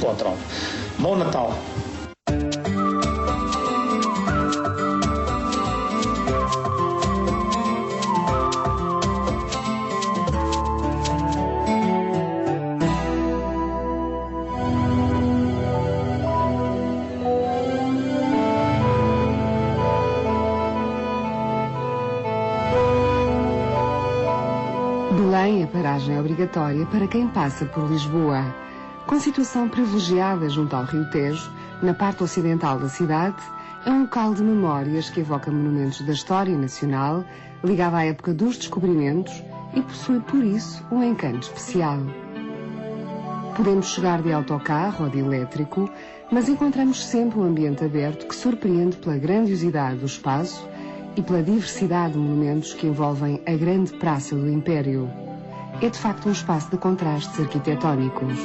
Infotron. Bom Natal! Belém, a paragem obrigatória para quem passa por Lisboa. Com situação privilegiada junto ao Rio Tejo, na parte ocidental da cidade, é um local de memórias que evoca monumentos da história nacional, ligado à época dos descobrimentos e possui, por isso, um encanto especial. Podemos chegar de autocarro ou de elétrico, mas encontramos sempre um ambiente aberto que surpreende pela grandiosidade do espaço e pela diversidade de monumentos que envolvem a grande Praça do Império. É de facto um espaço de contrastes arquitetónicos.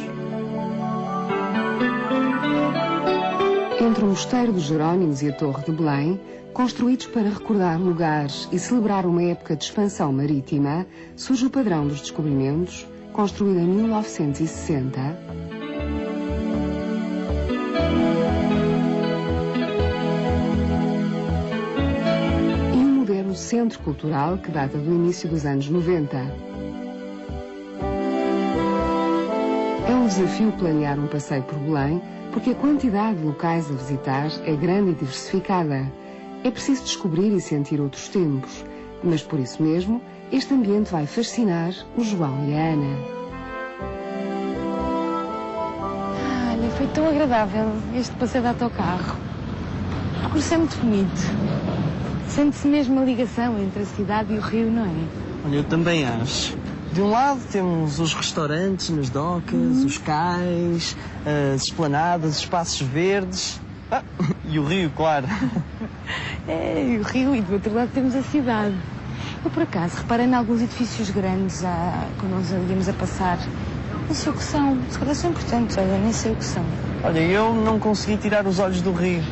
Entre o Mosteiro dos Jerónimos e a Torre de Belém, construídos para recordar lugares e celebrar uma época de expansão marítima, surge o Padrão dos Descobrimentos, construído em 1960, e um moderno centro cultural que data do início dos anos 90. É um desafio planear um passeio por Belém, porque a quantidade de locais a visitar é grande e diversificada. É preciso descobrir e sentir outros tempos, mas por isso mesmo, este ambiente vai fascinar o João e a Ana. Olha, foi tão agradável este passeio de autocarro. O percurso é muito bonito. Sente-se mesmo a ligação entre a cidade e o rio, não é? Olha, eu também acho. De um lado temos os restaurantes nas docas, os cais, as esplanadas, os espaços verdes. E o rio, claro. É, e o rio, e do outro lado temos a cidade. Eu, por acaso, reparei em alguns edifícios grandes quando nós íamos a passar. Nem sei o que são. Se calhar são importantes, olha, nem sei o que são. Olha, eu não consegui tirar os olhos do rio.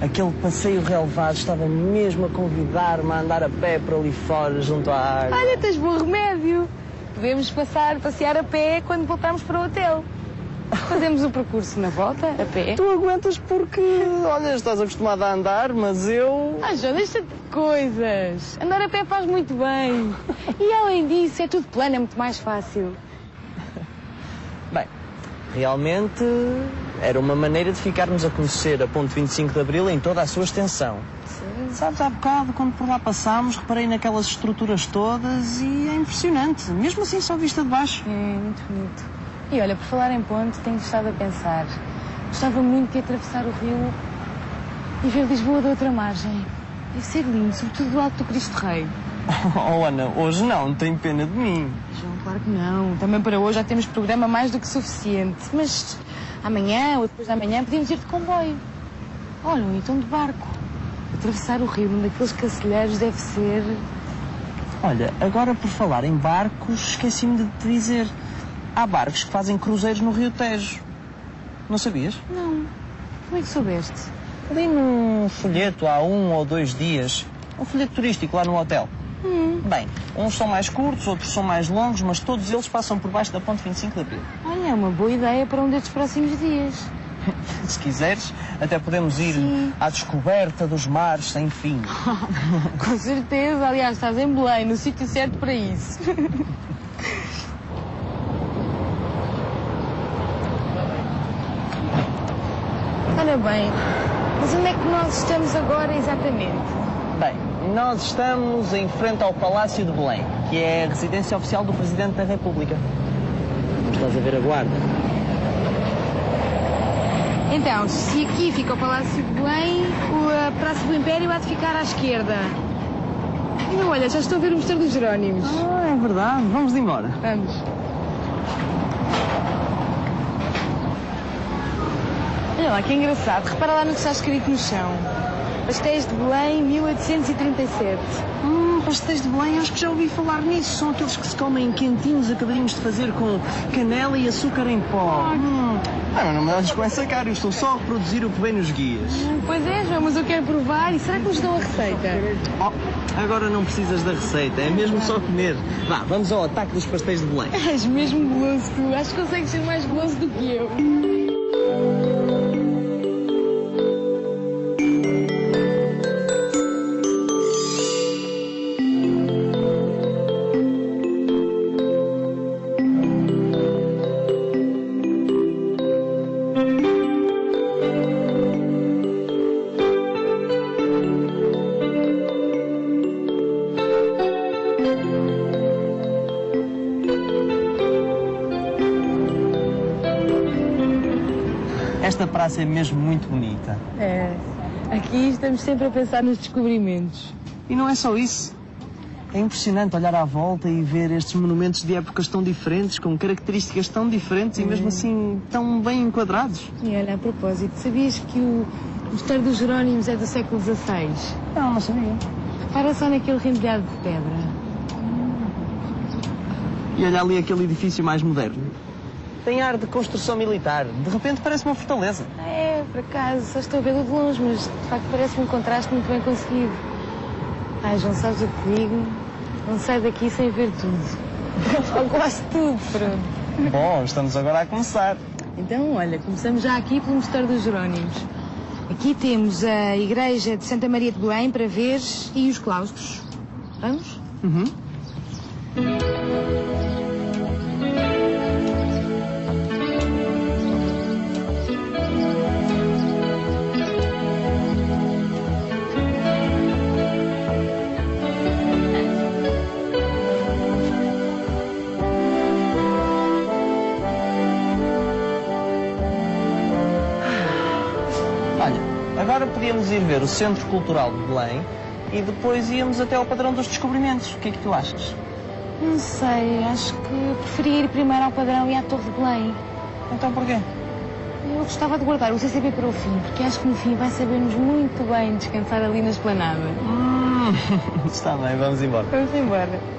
Aquele passeio relevado estava mesmo a convidar-me a andar a pé para ali fora, junto à água. Olha, tens bom remédio. Podemos passear a pé quando voltarmos para o hotel. Fazemos o percurso na volta, a pé. Tu aguentas porque, olha, estás acostumada a andar, mas eu... João, deixa-te de coisas. Andar a pé faz muito bem. E além disso, é tudo plano, é muito mais fácil. Bem, realmente era uma maneira de ficarmos a conhecer a Ponte 25 de Abril em toda a sua extensão. Sim. Sabes, há bocado, quando por lá passámos, reparei naquelas estruturas todas e é impressionante. Mesmo assim, só vista de baixo. É, muito bonito. E olha, por falar em ponte, tenho estado a pensar. Gostava muito de atravessar o rio e ver Lisboa da outra margem. Deve ser lindo, sobretudo do alto do Cristo Rei. Oh, Ana, hoje não, tenho pena de mim. João, claro que não. Também para hoje já temos programa mais do que suficiente. Mas amanhã ou depois de amanhã podíamos ir de comboio. Olha, ou então de barco. Atravessar o rio num daqueles cacilheiros deve ser... Olha, agora por falar em barcos, esqueci-me de te dizer. Há barcos que fazem cruzeiros no Rio Tejo. Não sabias? Não. Como é que soubeste? Ali num folheto há 1 ou 2 dias. Um folheto turístico lá no hotel. Bem, uns são mais curtos, outros são mais longos, mas todos eles passam por baixo da Ponte 25 de Abril. Olha, é uma boa ideia para um destes próximos dias. Se quiseres, até podemos ir à descoberta dos mares sem fim. Com certeza. Aliás, estás em Belém, no sítio certo para isso. Olha bem, mas onde é que nós estamos agora exatamente? Bem, nós estamos em frente ao Palácio de Belém, que é a residência oficial do Presidente da República. Estás a ver a guarda? Então, se aqui fica o Palácio de Belém, a Praça do Império há de ficar à esquerda. E não, olha, já estou a ver o Mosteiro dos Jerónimos. Ah, é verdade. Vamos embora. Vamos. Olha lá, que engraçado. Repara lá no que está escrito no chão. Pastéis de Belém, 1837. Pastéis de Belém, acho que já ouvi falar nisso. São aqueles que se comem quentinhos, acabadinhos de fazer com canela e açúcar em pó. Mas não me olhes com essa cara, eu estou só a reproduzir o que vem nos guias. Pois é, João, mas eu quero provar. E será que nos dão a receita? Agora não precisas da receita, é mesmo só comer. Vá, vamos ao ataque dos pastéis de Belém. És mesmo goloso, tu. Acho que consegues ser mais goloso do que eu. Esta praça é mesmo muito bonita. É. Aqui estamos sempre a pensar nos descobrimentos. E não é só isso. É impressionante olhar à volta e ver estes monumentos de épocas tão diferentes, com características tão diferentes e mesmo assim tão bem enquadrados. E olha, a propósito, sabias que o Mosteiro dos Jerónimos é do século XVI? Não sabia. Repara só naquele rendilhado de pedra. E olha ali aquele edifício mais moderno. Tem ar de construção militar. De repente parece uma fortaleza. É, por acaso, só estou a vê-lo de longe, mas de facto parece-me um contraste muito bem conseguido. Ai, João, sabes o que te digo? Não saio daqui sem ver tudo. Ou quase tudo, pronto. Bom, estamos agora a começar. Então, olha, começamos já aqui pelo Mosteiro dos Jerónimos. Aqui temos a igreja de Santa Maria de Belém para ver e os claustros. Vamos? Uhum. Agora podíamos ir ver o Centro Cultural de Belém e depois íamos até ao Padrão dos Descobrimentos. O que é que tu achas? Não sei, acho que preferia ir primeiro ao Padrão e à Torre de Belém. Então porquê? Eu gostava de guardar o CCB para o fim, porque acho que no fim vai saber-nos muito bem descansar ali na esplanada. Está bem, vamos embora. Vamos embora.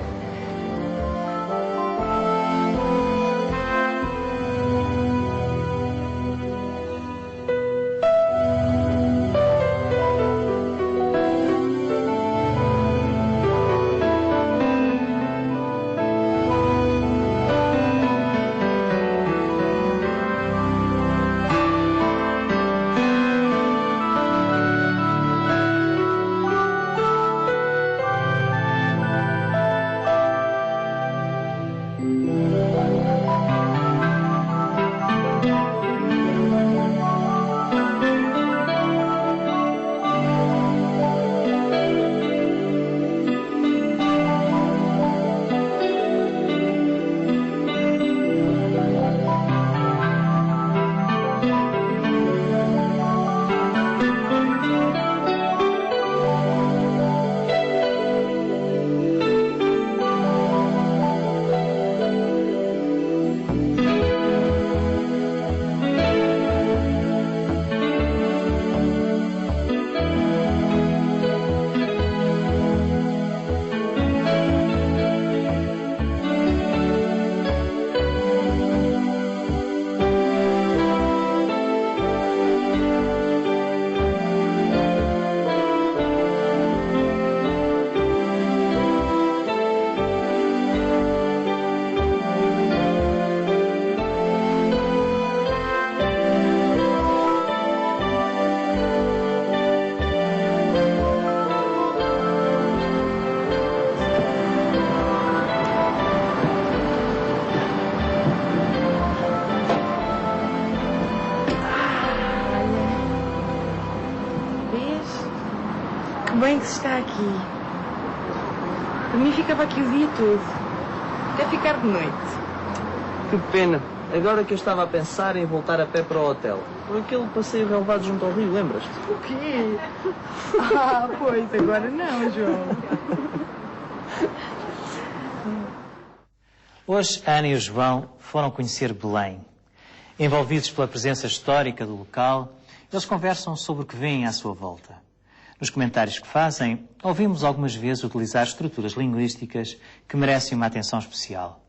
Bem que se está aqui. Para mim ficava aqui o dia todo. Até ficar de noite. Que pena. Agora que eu estava a pensar em voltar a pé para o hotel. Por aquele passeio relevado junto ao rio, lembras-te? O quê? Ah, pois, agora não, João. Hoje, a Ana e o João foram conhecer Belém. Envolvidos pela presença histórica do local, eles conversam sobre o que veem à sua volta. Nos comentários que fazem, ouvimos algumas vezes utilizar estruturas linguísticas que merecem uma atenção especial.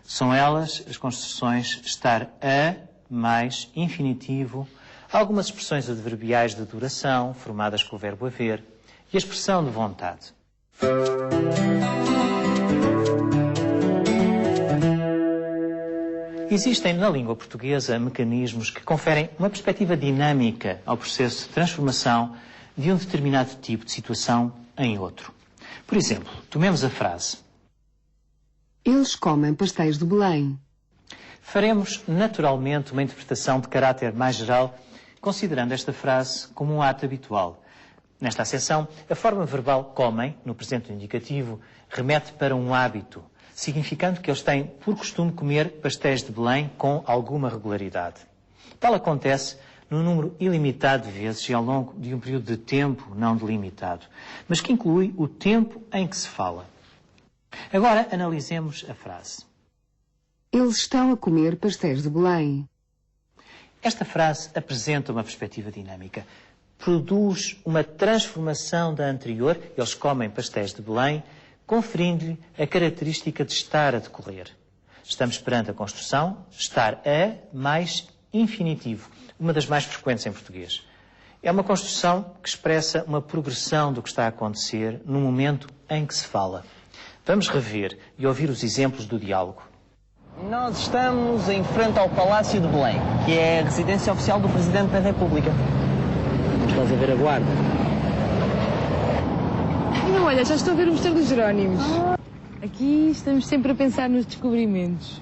São elas as construções estar a mais infinitivo, algumas expressões adverbiais de duração, formadas com o verbo haver, e a expressão de vontade. Existem na língua portuguesa mecanismos que conferem uma perspectiva dinâmica ao processo de transformação de um determinado tipo de situação em outro. Por exemplo, tomemos a frase: Eles comem pastéis de Belém. Faremos naturalmente uma interpretação de caráter mais geral, considerando esta frase como um ato habitual. Nesta acessão, a forma verbal comem, no presente indicativo, remete para um hábito, significando que eles têm por costume comer pastéis de Belém com alguma regularidade. Tal acontece num número ilimitado de vezes e ao longo de um período de tempo não delimitado, mas que inclui o tempo em que se fala. Agora analisemos a frase. Eles estão a comer pastéis de Belém. Esta frase apresenta uma perspectiva dinâmica. Produz uma transformação da anterior, eles comem pastéis de Belém, conferindo-lhe a característica de estar a decorrer. Estamos perante a construção estar a mais infinitivo, uma das mais frequentes em português. É uma construção que expressa uma progressão do que está a acontecer no momento em que se fala. Vamos rever e ouvir os exemplos do diálogo. Nós estamos em frente ao Palácio de Belém, que é a residência oficial do Presidente da República. Estás a ver a guarda? Não, olha, já estou a ver o Mosteiro dos Jerónimos. Aqui estamos sempre a pensar nos descobrimentos.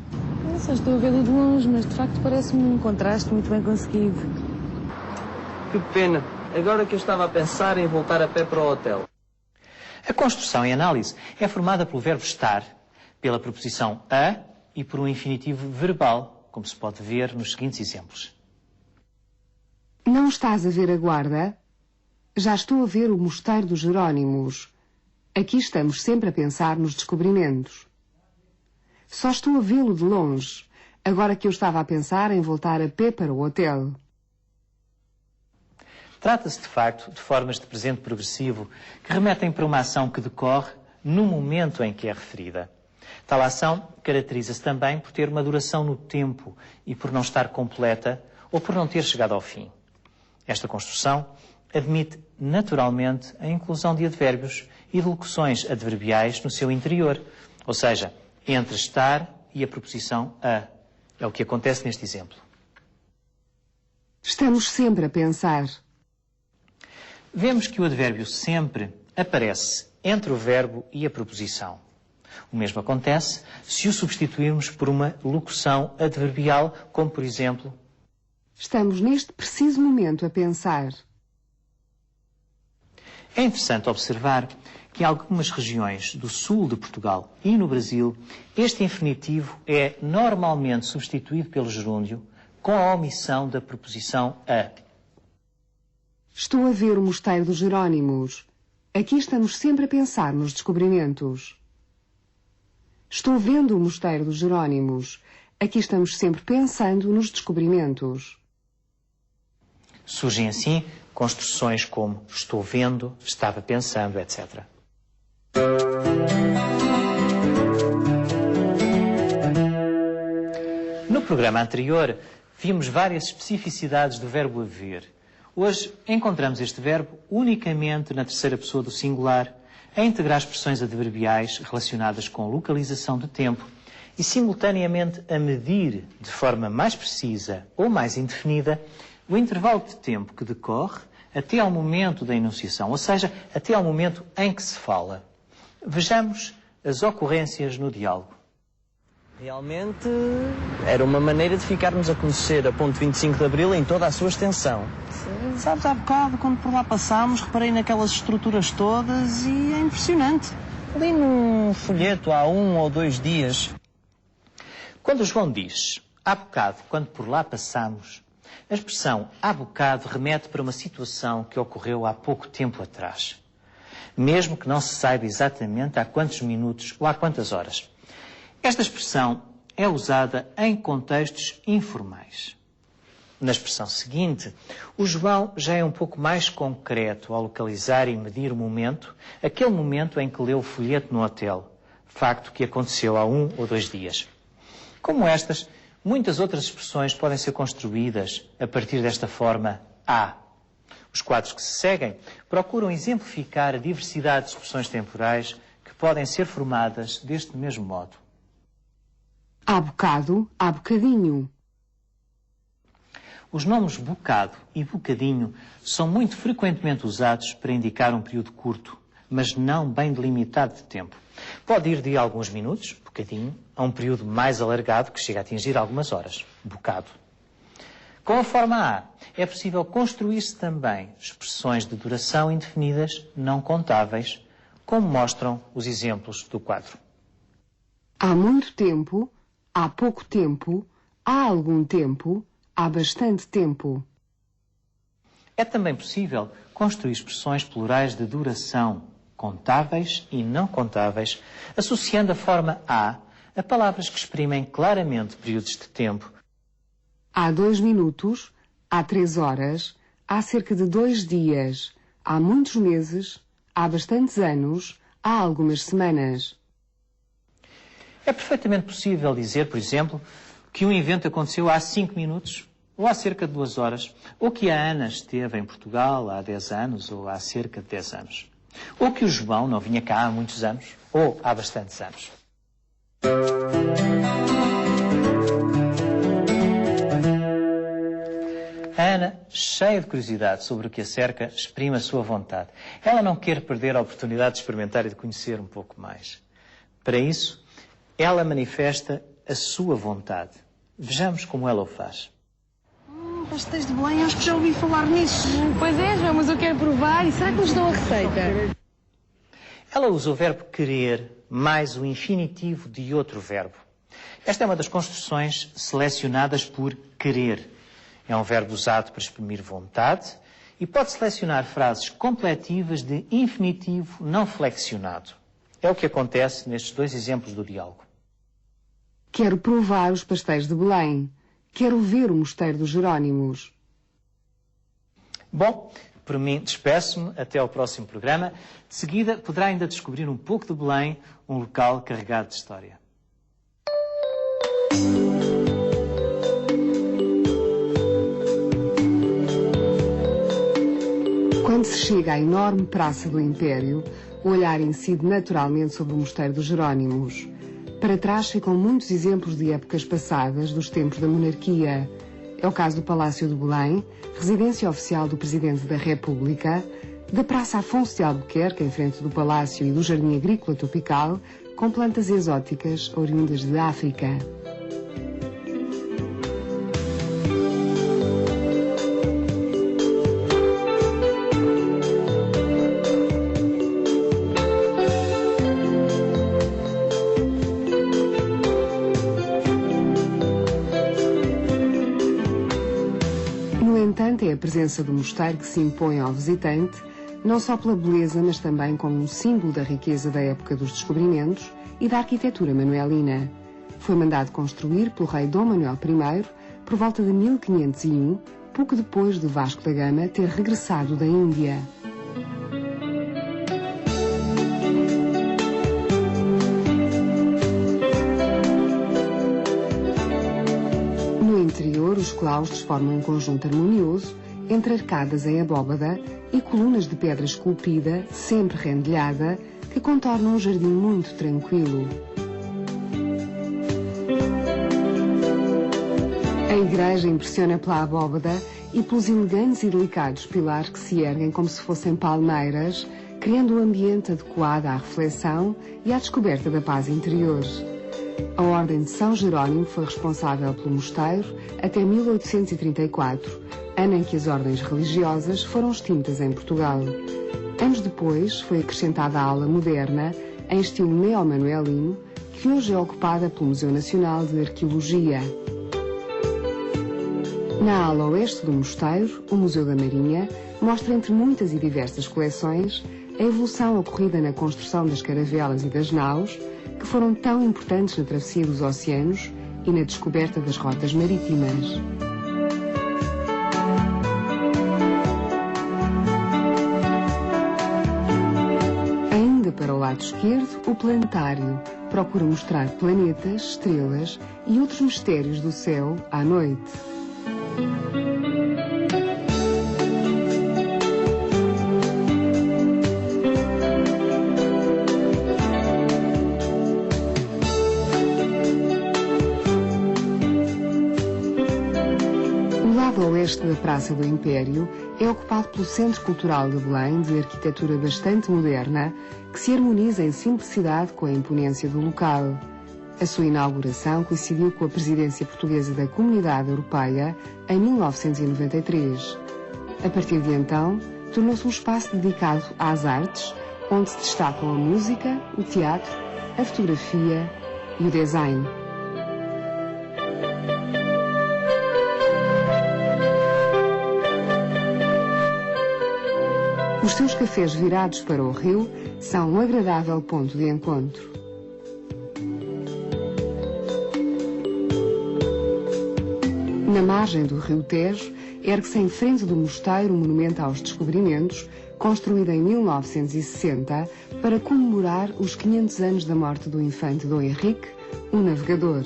Eu só estou a vê-lo de longe, mas de facto parece-me um contraste muito bem conseguido. Que pena. Agora que eu estava a pensar em voltar a pé para o hotel. A construção em análise é formada pelo verbo estar, pela preposição a e por um infinitivo verbal, como se pode ver nos seguintes exemplos. Não estás a ver a guarda? Já estou a ver o Mosteiro dos Jerónimos. Aqui estamos sempre a pensar nos descobrimentos. Só estou a vê-lo de longe, agora que eu estava a pensar em voltar a pé para o hotel. Trata-se, de facto, de formas de presente progressivo que remetem para uma ação que decorre no momento em que é referida. Tal ação caracteriza-se também por ter uma duração no tempo e por não estar completa ou por não ter chegado ao fim. Esta construção admite naturalmente a inclusão de advérbios e de locuções adverbiais no seu interior, ou seja, entre estar e a preposição a. É o que acontece neste exemplo. Estamos sempre a pensar. Vemos que o advérbio sempre aparece entre o verbo e a preposição. O mesmo acontece se o substituirmos por uma locução adverbial, como por exemplo... Estamos neste preciso momento a pensar. É interessante observar que em algumas regiões do sul de Portugal e no Brasil, este infinitivo é normalmente substituído pelo gerúndio com a omissão da preposição a. Estou a ver o Mosteiro dos Jerónimos. Aqui estamos sempre a pensar nos descobrimentos. Estou vendo o Mosteiro dos Jerónimos. Aqui estamos sempre pensando nos descobrimentos. Surgem assim construções como estou vendo, estava pensando, etc. No programa anterior, vimos várias especificidades do verbo haver. Hoje encontramos este verbo unicamente na terceira pessoa do singular, a integrar expressões adverbiais relacionadas com localização de tempo e, simultaneamente, a medir de forma mais precisa ou mais indefinida o intervalo de tempo que decorre até ao momento da enunciação, ou seja, até ao momento em que se fala. Vejamos as ocorrências no diálogo. Realmente era uma maneira de ficarmos a conhecer a Ponte 25 de Abril em toda a sua extensão. Sabes, há bocado, quando por lá passámos, reparei naquelas estruturas todas e é impressionante. Ali num folheto há 1 ou 2 dias. Quando o João diz, há bocado, quando por lá passámos, a expressão há bocado remete para uma situação que ocorreu há pouco tempo atrás. Mesmo que não se saiba exatamente há quantos minutos ou há quantas horas. Esta expressão é usada em contextos informais. Na expressão seguinte, o João já é um pouco mais concreto ao localizar e medir o momento, aquele momento em que leu o folheto no hotel, facto que aconteceu há 1 ou 2 dias. Como estas, muitas outras expressões podem ser construídas a partir desta forma há. Os quadros que se seguem procuram exemplificar a diversidade de expressões temporais que podem ser formadas deste mesmo modo. Há bocado, há bocadinho. Os nomes bocado e bocadinho são muito frequentemente usados para indicar um período curto, mas não bem delimitado de tempo. Pode ir de alguns minutos, bocadinho, a um período mais alargado que chega a atingir algumas horas, bocado. Com a forma A, é possível construir-se também expressões de duração indefinidas, não contáveis, como mostram os exemplos do quadro. Há muito tempo, há pouco tempo, há algum tempo, há bastante tempo. É também possível construir expressões plurais de duração, contáveis e não contáveis, associando a forma a palavras que exprimem claramente períodos de tempo. Há 2 minutos, há 3 horas, há cerca de 2 dias, há muitos meses, há bastantes anos, há algumas semanas. É perfeitamente possível dizer, por exemplo, que um evento aconteceu há 5 minutos, ou há cerca de 2 horas, ou que a Ana esteve em Portugal há 10 anos, ou há cerca de 10 anos. Ou que o João não vinha cá há muitos anos, ou há bastantes anos. A Ana, cheia de curiosidade sobre o que a cerca, exprime a sua vontade. Ela não quer perder a oportunidade de experimentar e de conhecer um pouco mais. Para isso, ela manifesta a sua vontade. Vejamos como ela o faz. Pastéis de Belém, acho que já ouvi falar nisso. Pois é, João, mas eu quero provar. E será que nos dão a receita? Ela usa o verbo querer mais o infinitivo de outro verbo. Esta é uma das construções selecionadas por querer. É um verbo usado para exprimir vontade e pode selecionar frases completivas de infinitivo não flexionado. É o que acontece nestes 2 exemplos do diálogo. Quero provar os pastéis de Belém. Quero ver o Mosteiro dos Jerónimos. Bom, por mim, despeço-me até ao próximo programa. De seguida, poderá ainda descobrir um pouco de Belém, um local carregado de história. Quando se chega à enorme Praça do Império, o olhar incide naturalmente sobre o Mosteiro dos Jerónimos. Para trás ficam muitos exemplos de épocas passadas, dos tempos da monarquia. É o caso do Palácio de Belém, residência oficial do Presidente da República, da Praça Afonso de Albuquerque, em frente do Palácio, e do Jardim Agrícola Tropical, com plantas exóticas oriundas de África. É a presença do mosteiro que se impõe ao visitante, não só pela beleza, mas também como um símbolo da riqueza da época dos descobrimentos e da arquitetura manuelina. Foi mandado construir pelo rei Dom Manuel I por volta de 1501, pouco depois de Vasco da Gama ter regressado da Índia. No interior, os claustros formam um conjunto harmonioso entre arcadas em abóbada e colunas de pedra esculpida, sempre rendilhada, que contornam um jardim muito tranquilo. A igreja impressiona pela abóbada e pelos elegantes e delicados pilares que se erguem como se fossem palmeiras, criando um ambiente adequado à reflexão e à descoberta da paz interior. A Ordem de São Jerónimo foi responsável pelo mosteiro até 1834, ano em que as ordens religiosas foram extintas em Portugal. Anos depois foi acrescentada a ala moderna, em estilo neo-manuelino, que hoje é ocupada pelo Museu Nacional de Arqueologia. Na ala oeste do mosteiro, o Museu da Marinha mostra, entre muitas e diversas coleções, a evolução ocorrida na construção das caravelas e das naus, que foram tão importantes na travessia dos oceanos e na descoberta das rotas marítimas. Ainda para o lado esquerdo, o planetário procura mostrar planetas, estrelas e outros mistérios do céu à noite. O oeste da Praça do Império é ocupado pelo Centro Cultural de Belém, de arquitetura bastante moderna, que se harmoniza em simplicidade com a imponência do local. A sua inauguração coincidiu com a presidência portuguesa da Comunidade Europeia em 1993. A partir de então, tornou-se um espaço dedicado às artes, onde se destacam a música, o teatro, a fotografia e o design. Os seus cafés virados para o rio são um agradável ponto de encontro. Na margem do rio Tejo, ergue-se em frente do mosteiro o monumento aos descobrimentos, construído em 1960 para comemorar os 500 anos da morte do infante Dom Henrique, o navegador.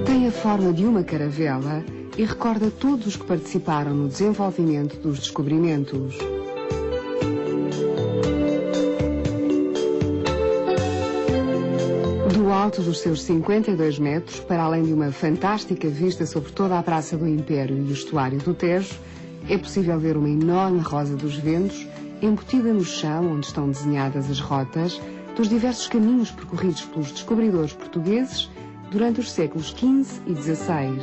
Tem a forma de uma caravela e recorda todos os que participaram no desenvolvimento dos descobrimentos. Do alto dos seus 52 metros, para além de uma fantástica vista sobre toda a Praça do Império e o estuário do Tejo, é possível ver uma enorme rosa dos ventos embutida no chão onde estão desenhadas as rotas dos diversos caminhos percorridos pelos descobridores portugueses durante os séculos XV e XVI.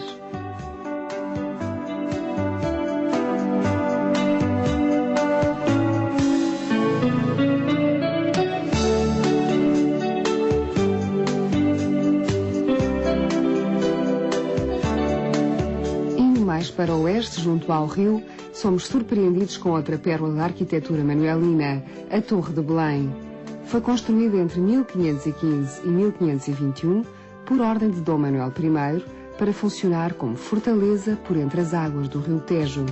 Para o oeste, junto ao rio, somos surpreendidos com outra pérola da arquitetura manuelina, a Torre de Belém. Foi construída entre 1515 e 1521 por ordem de Dom Manuel I para funcionar como fortaleza por entre as águas do rio Tejo.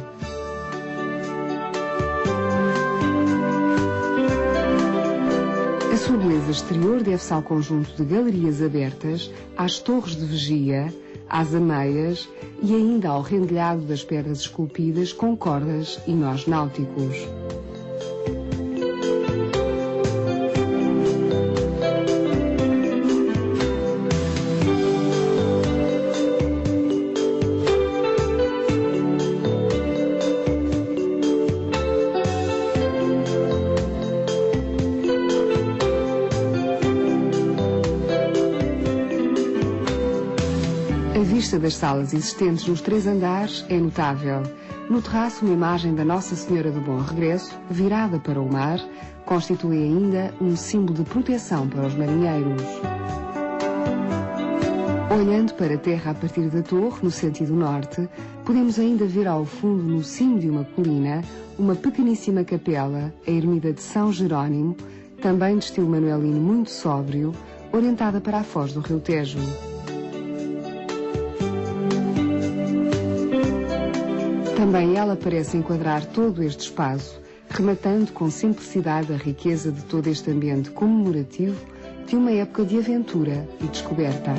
A sua beleza exterior deve-se ao conjunto de galerias abertas, às torres de vigia, às ameias e ainda ao rendilhado das pedras esculpidas com cordas e nós náuticos. A vista das salas existentes nos 3 andares é notável. No terraço, uma imagem da Nossa Senhora do Bom Regresso, virada para o mar, constitui ainda um símbolo de proteção para os marinheiros. Olhando para a terra a partir da torre, no sentido norte, podemos ainda ver ao fundo, no cimo de uma colina, uma pequeníssima capela, a ermida de São Jerónimo, também de estilo manuelino muito sóbrio, orientada para a foz do rio Tejo. Também ela parece enquadrar todo este espaço, rematando com simplicidade a riqueza de todo este ambiente comemorativo de uma época de aventura e descoberta.